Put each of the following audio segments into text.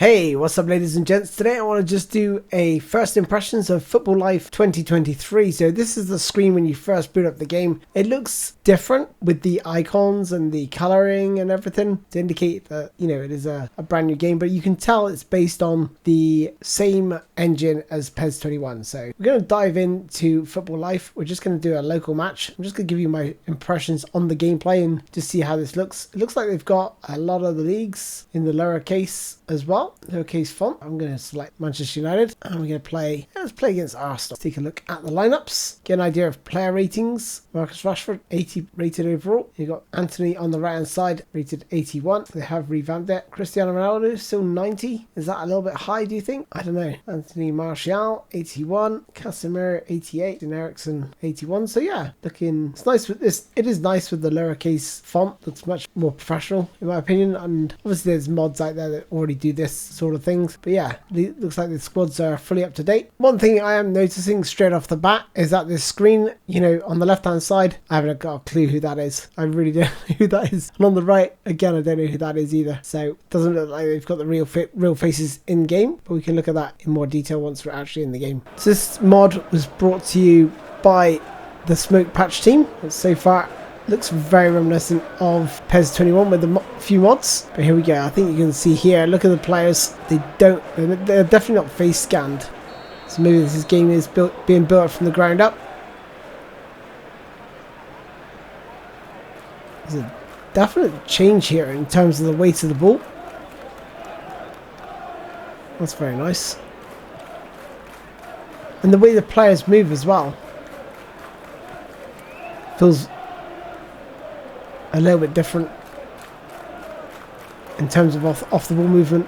Hey, what's up ladies and gents? Today I want to just do a first impressions of Football Life 2023. So this is the screen when you first boot up the game. It looks different with the icons and the coloring and everything to indicate that, you know, it is a brand new game, but you can tell it's based on the same engine as PES 21. So we're going to dive into Football Life. We're just going to do a local match. I'm just going to give you my impressions on the gameplay and just see how this looks. It looks like they've got a lot of the leagues in the lowercase as well. Lowercase font. I'm going to select Manchester United and we're going to play. Let's play against Arsenal. Let's take a look at the lineups. Get an idea of player ratings. Marcus Rashford, 80 rated overall. You've got Anthony on the right hand side, rated 81. They have revamped it. Cristiano Ronaldo, still 90. Is that a little bit high, do you think? I don't know. Anthony Martial, 81. Casemiro, 88. And Ericsson, 81. So yeah, looking. It's nice with this. It is nice with the lowercase font. Looks much more professional, in my opinion. And obviously, there's mods out there that already do this sort of things, but yeah, it looks like the squads are fully up to date. One thing I am noticing straight off the bat is that this screen, you know, on the left hand side, I haven't got a clue who that is. I really don't know who that is. And on the right, again, I don't know who that is either. So it doesn't look like they've got the real faces in game, but we can look at that in more detail once we're actually in the game. So this mod was brought to you by the Smoke Patch team. So far looks very reminiscent of PES 21 with a few mods, but here we go. I think you can see here, look at the players. They're definitely not face scanned, so maybe this game is being built from the ground up. There's a definite change here in terms of the weight of the ball. That's very nice, and the way the players move as well feels a little bit different in terms of off the ball movement.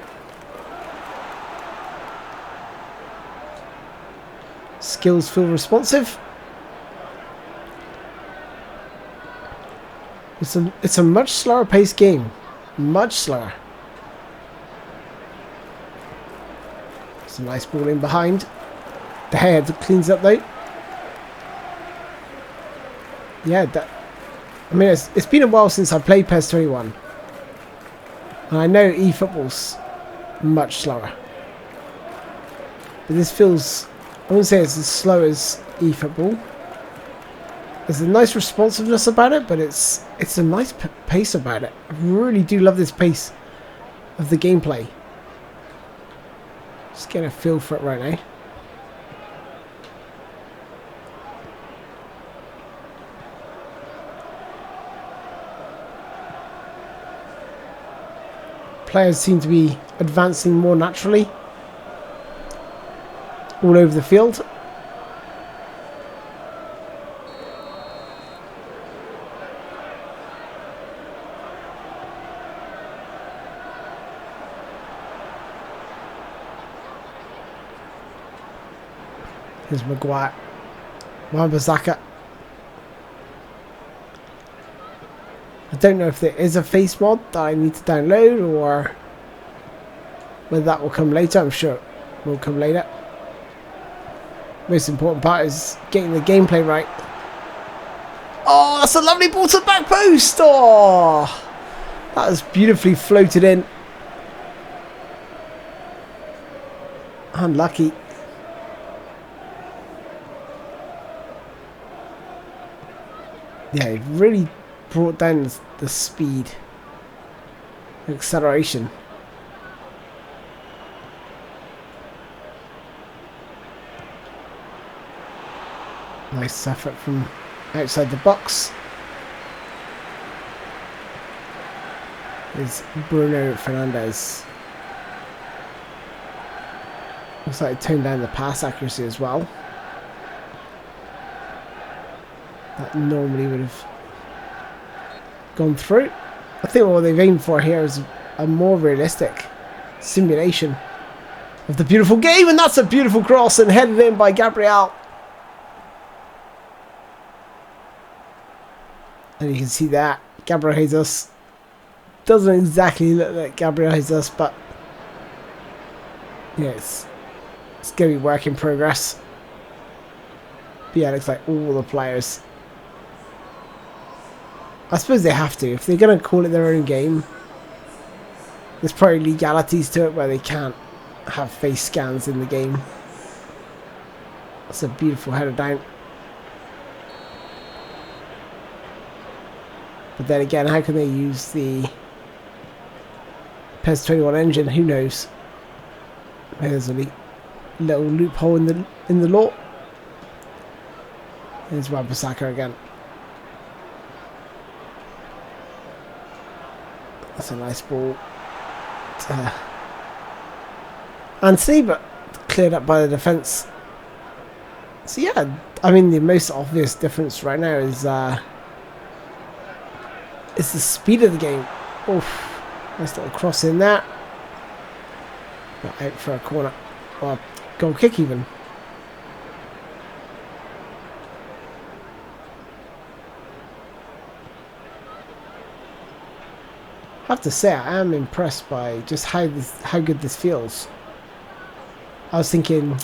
Skills feel responsive. It's a much slower paced game. Much slower. It's a nice ball in behind. The head cleans up though. Yeah, I mean, it's been a while since I played PES 21. And I know eFootball's much slower. But this feels, I wouldn't say it's as slow as eFootball. There's a nice responsiveness about it, but it's a nice pace about it. I really do love this pace of the gameplay. Just getting a feel for it right now. Players seem to be advancing more naturally all over the field. Here's Maguire. Wan-Bissaka. I don't know if there is a face mod that I need to download or whether that will come later. I'm sure it will come later. Most important part is getting the gameplay right. Oh, that's a lovely ball to the back post. Oh, that was beautifully floated in. Unlucky. Yeah, it really brought down the speed, the acceleration. Nice effort from outside the box. Is Bruno Fernandes. Looks like he toned down the pass accuracy as well. That normally would have gone through. I think what they've aimed for here is a more realistic simulation of the beautiful game, and that's a beautiful cross and headed in by Gabriel. And you can see that Gabriel Jesus doesn't exactly look like Gabriel Jesus, but yeah, it's going to be work in progress. But yeah, it looks like all the players. I suppose they have to. If they're going to call it their own game, There's probably legalities to it where they can't have face scans in the game. That's a beautiful header down. But then again, how can they use the PES 21 engine? Who knows? There's a little loophole in the law. There's Wan-Bissaka again. That's a nice ball. Anthony, but cleared up by the defence. So yeah, I mean the most obvious difference right now is the speed of the game. Oof, nice little cross in there. Not out for a corner or a goal kick even. I have to say I am impressed by just how good this feels. I was thinking,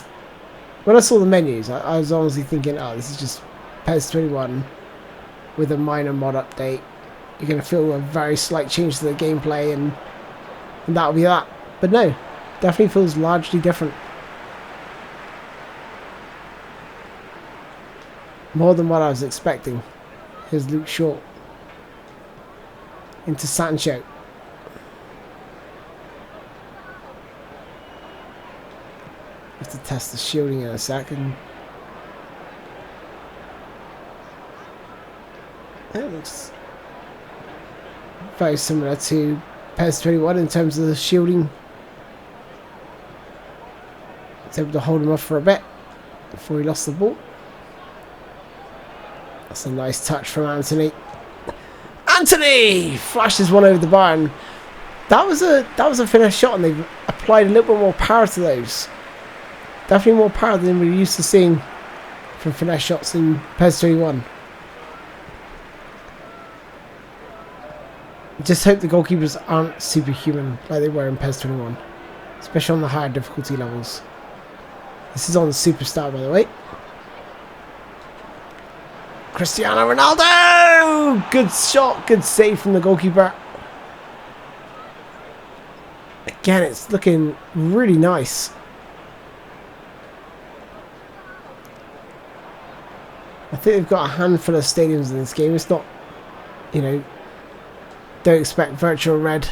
when I saw the menus, I was honestly thinking, oh, this is just PES 21 with a minor mod update. You're going to feel a very slight change to the gameplay and that'll be that. But no, definitely feels largely different. More than what I was expecting. Here's Luke Shaw. Into Sancho. Have to test the shielding in a second. It looks very similar to PES 21 in terms of the shielding. It's able to hold him off for a bit before he lost the ball. That's a nice touch from Anthony. Anthony flashes one over the bar, and that was a finished shot, and they've applied a little bit more power to those. Definitely more power than we're used to seeing from finesse shots in PES 21. Just hope the goalkeepers aren't superhuman like they were in PES 21, especially on the higher difficulty levels. This is on the Superstar, by the way. Cristiano Ronaldo! Good shot, good save from the goalkeeper. Again, it's looking really nice. I think they've got a handful of stadiums in this game. It's not, you know, don't expect virtual red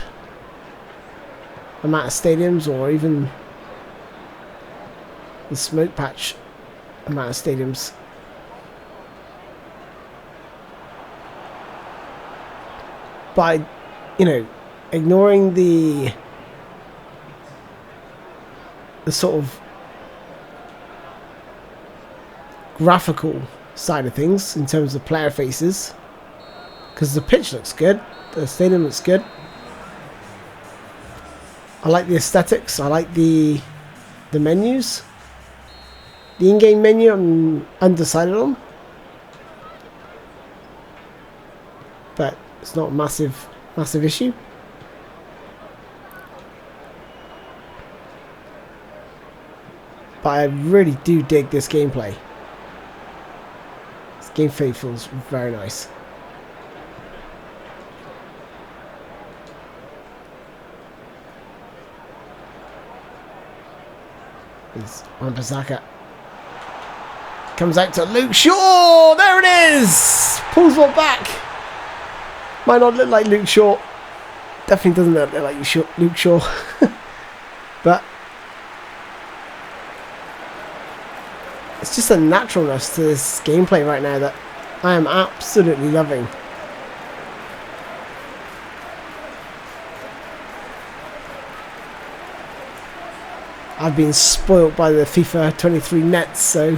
amount of stadiums or even the smoke patch amount of stadiums. By, you know, ignoring the sort of graphical side of things in terms of player faces, because the pitch looks good, the stadium looks good. I like the aesthetics. I like the menus. The in-game menu I'm undecided on, but it's not a massive issue. But I really do dig this gameplay. This gameplay feels very nice. It's Wan-Bissaka. Comes out to Luke Shaw. There it is. Pulls one back. Might not look like Luke Shaw. Definitely doesn't look like Luke Shaw. But it's just a naturalness to this gameplay right now that I am absolutely loving. I've been spoilt by the FIFA 23 nets, so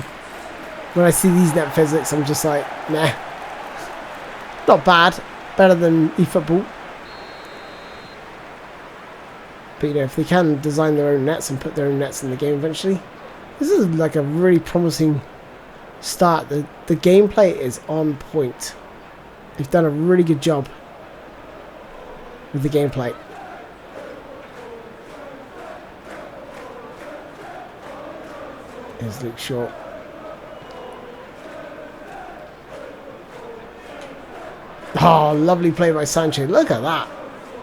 when I see these net physics, I'm just like, nah. Not bad. Better than eFootball. But you know, if they can design their own nets and put their own nets in the game eventually, this is like a really promising start. The gameplay is on point. They've done a really good job with the gameplay. Here's Luke Shaw. Oh, lovely play by Sancho. Look at that.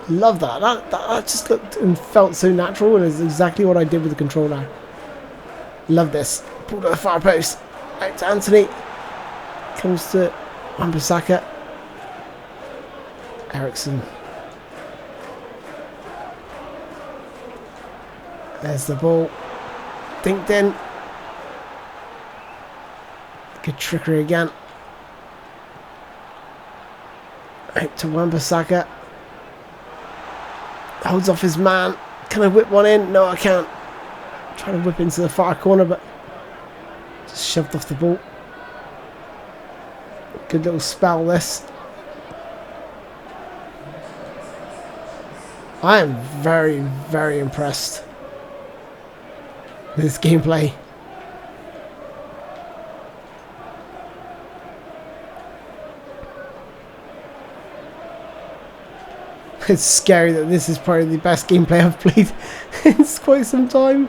Love that. That just looked and felt so natural, and is exactly what I did with the controller. Love this. Pulled at the far post. Out to Anthony. Comes to Wan-Bissaka. Ericsson. There's the ball. Dinked in. Good trickery again. Out to Wan-Bissaka. Holds off his man. Can I whip one in? No, I can't. Trying to whip into the far corner, but just shoved off the ball. Good little spell, this. I am very, very impressed with this gameplay. It's scary that this is probably the best gameplay I've played in quite some time.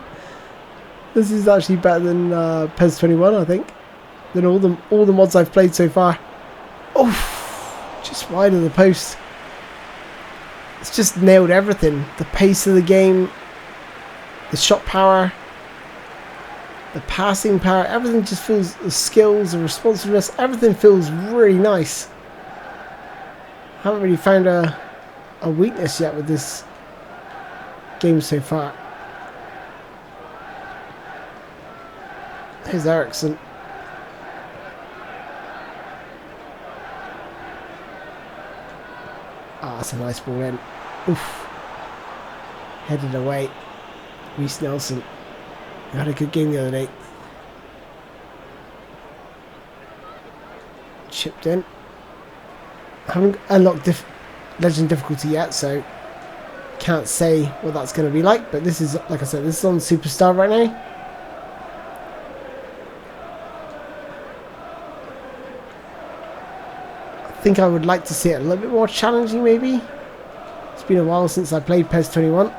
This is actually better than PES 21, I think, than all the mods I've played so far. Oh, just wide of the post. It's just nailed everything. The pace of the game, the shot power, the passing power, everything just feels, the skills, the responsiveness, everything feels really nice. I haven't really found a weakness yet with this game so far. Here's Ericsson. Ah, that's a nice ball in. Oof. Headed away. Reece Nelson. He had a good game the other day. Chipped in. I haven't unlocked Legend difficulty yet, so can't say what that's going to be like, but this is, like I said, this is on Superstar right now. I think I would like to see it a little bit more challenging, maybe. It's been a while since I played PES 21.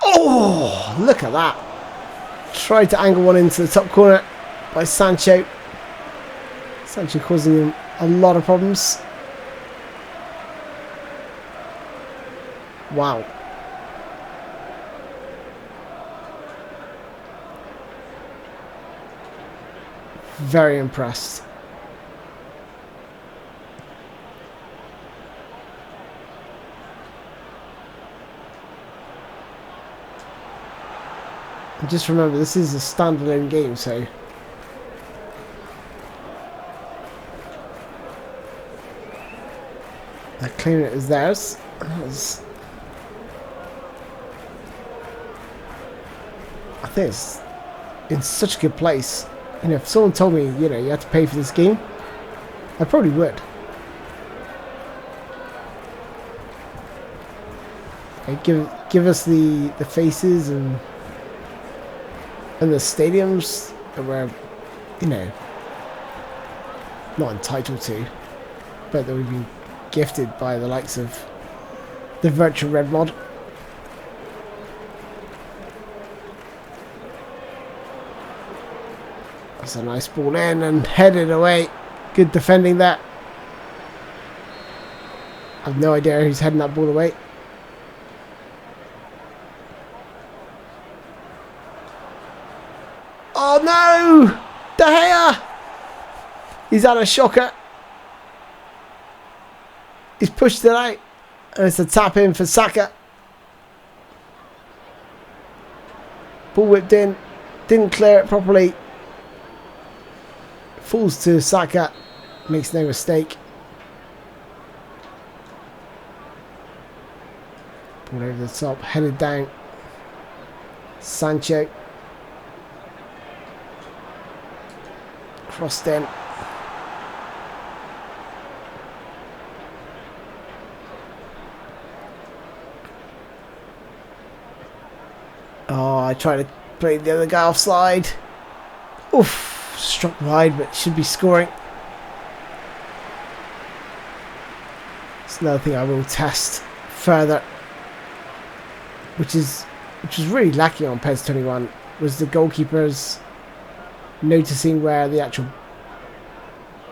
Oh, look at that. Tried to angle one into the top corner by Sancho. Sancho causing him a lot of problems. Wow. Very impressed. And just remember, this is a standalone game, so they're claiming it as theirs. I think it's in such a good place. You know, if someone told me, you know, you had to pay for this game, I probably would. Okay, give us the faces and the stadiums that we're, you know, not entitled to, but that we've been gifted by the likes of the Virtual Red mod. That's a nice ball in and headed away. Good defending that. I've no idea who's heading that ball away. Oh no! De Gea! He's had a shocker. He's pushed it out. And it's a tap in for Saka. Ball whipped in. Didn't clear it properly. Falls to Saka. Makes no mistake. Ball over the top. Headed down. Sancho. Crossed in. Oh, I tried to play the other guy offside. Oof. Struck wide, but should be scoring. It's another thing I will test further, which was really lacking on PES 21, was the goalkeepers noticing where the actual,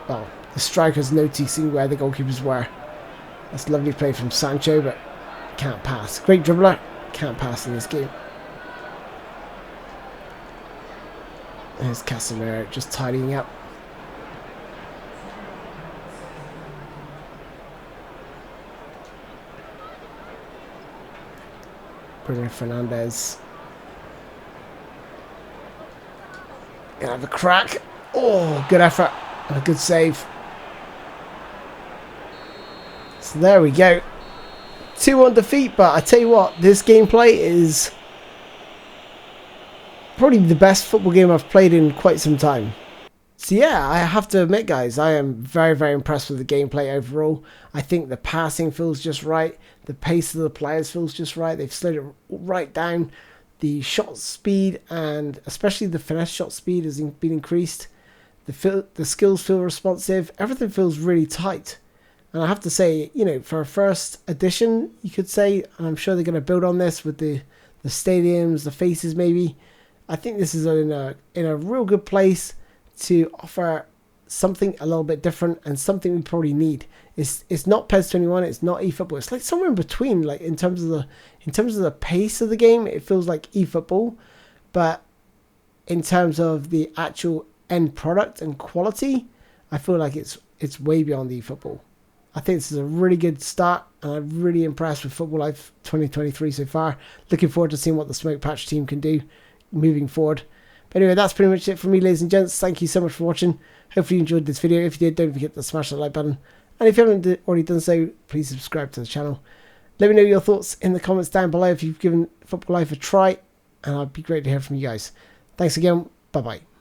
well, the strikers noticing where the goalkeepers were. That's a lovely play from Sancho, but can't pass. Great dribbler, can't pass in this game. There's Casemiro just tidying up. Bruno Fernandes. Gonna have a crack. Oh, good effort and a good save. So there we go. 2-1 defeat, but I tell you what, this gameplay is probably the best football game I've played in quite some time. So yeah, I have to admit, guys, I am very, very impressed with the gameplay overall. I think the passing feels just right. The pace of the players feels just right. They've slowed it right down. The shot speed, and especially the finesse shot speed, has been increased. The skills feel responsive. Everything feels really tight. And I have to say, you know, for a first edition, you could say, and I'm sure they're going to build on this with the stadiums, the faces maybe. I think this is in a real good place to offer something a little bit different and something we probably need. It's not PES 21, it's not eFootball. It's like somewhere in between. Like in terms of the pace of the game, it feels like eFootball, but in terms of the actual end product and quality, I feel like it's way beyond eFootball. I think this is a really good start, and I'm really impressed with Football Life 2023 so far. Looking forward to seeing what the Smoke Patch team can do moving forward. But anyway, that's pretty much it for me, ladies and gents. Thank you so much for watching. Hopefully you enjoyed this video. If you did, don't forget to smash that like button. And if you haven't already done so, please subscribe to the channel. Let me know your thoughts in the comments down below if you've given Football Life a try, and I'd be great to hear from you guys. Thanks again. Bye-bye.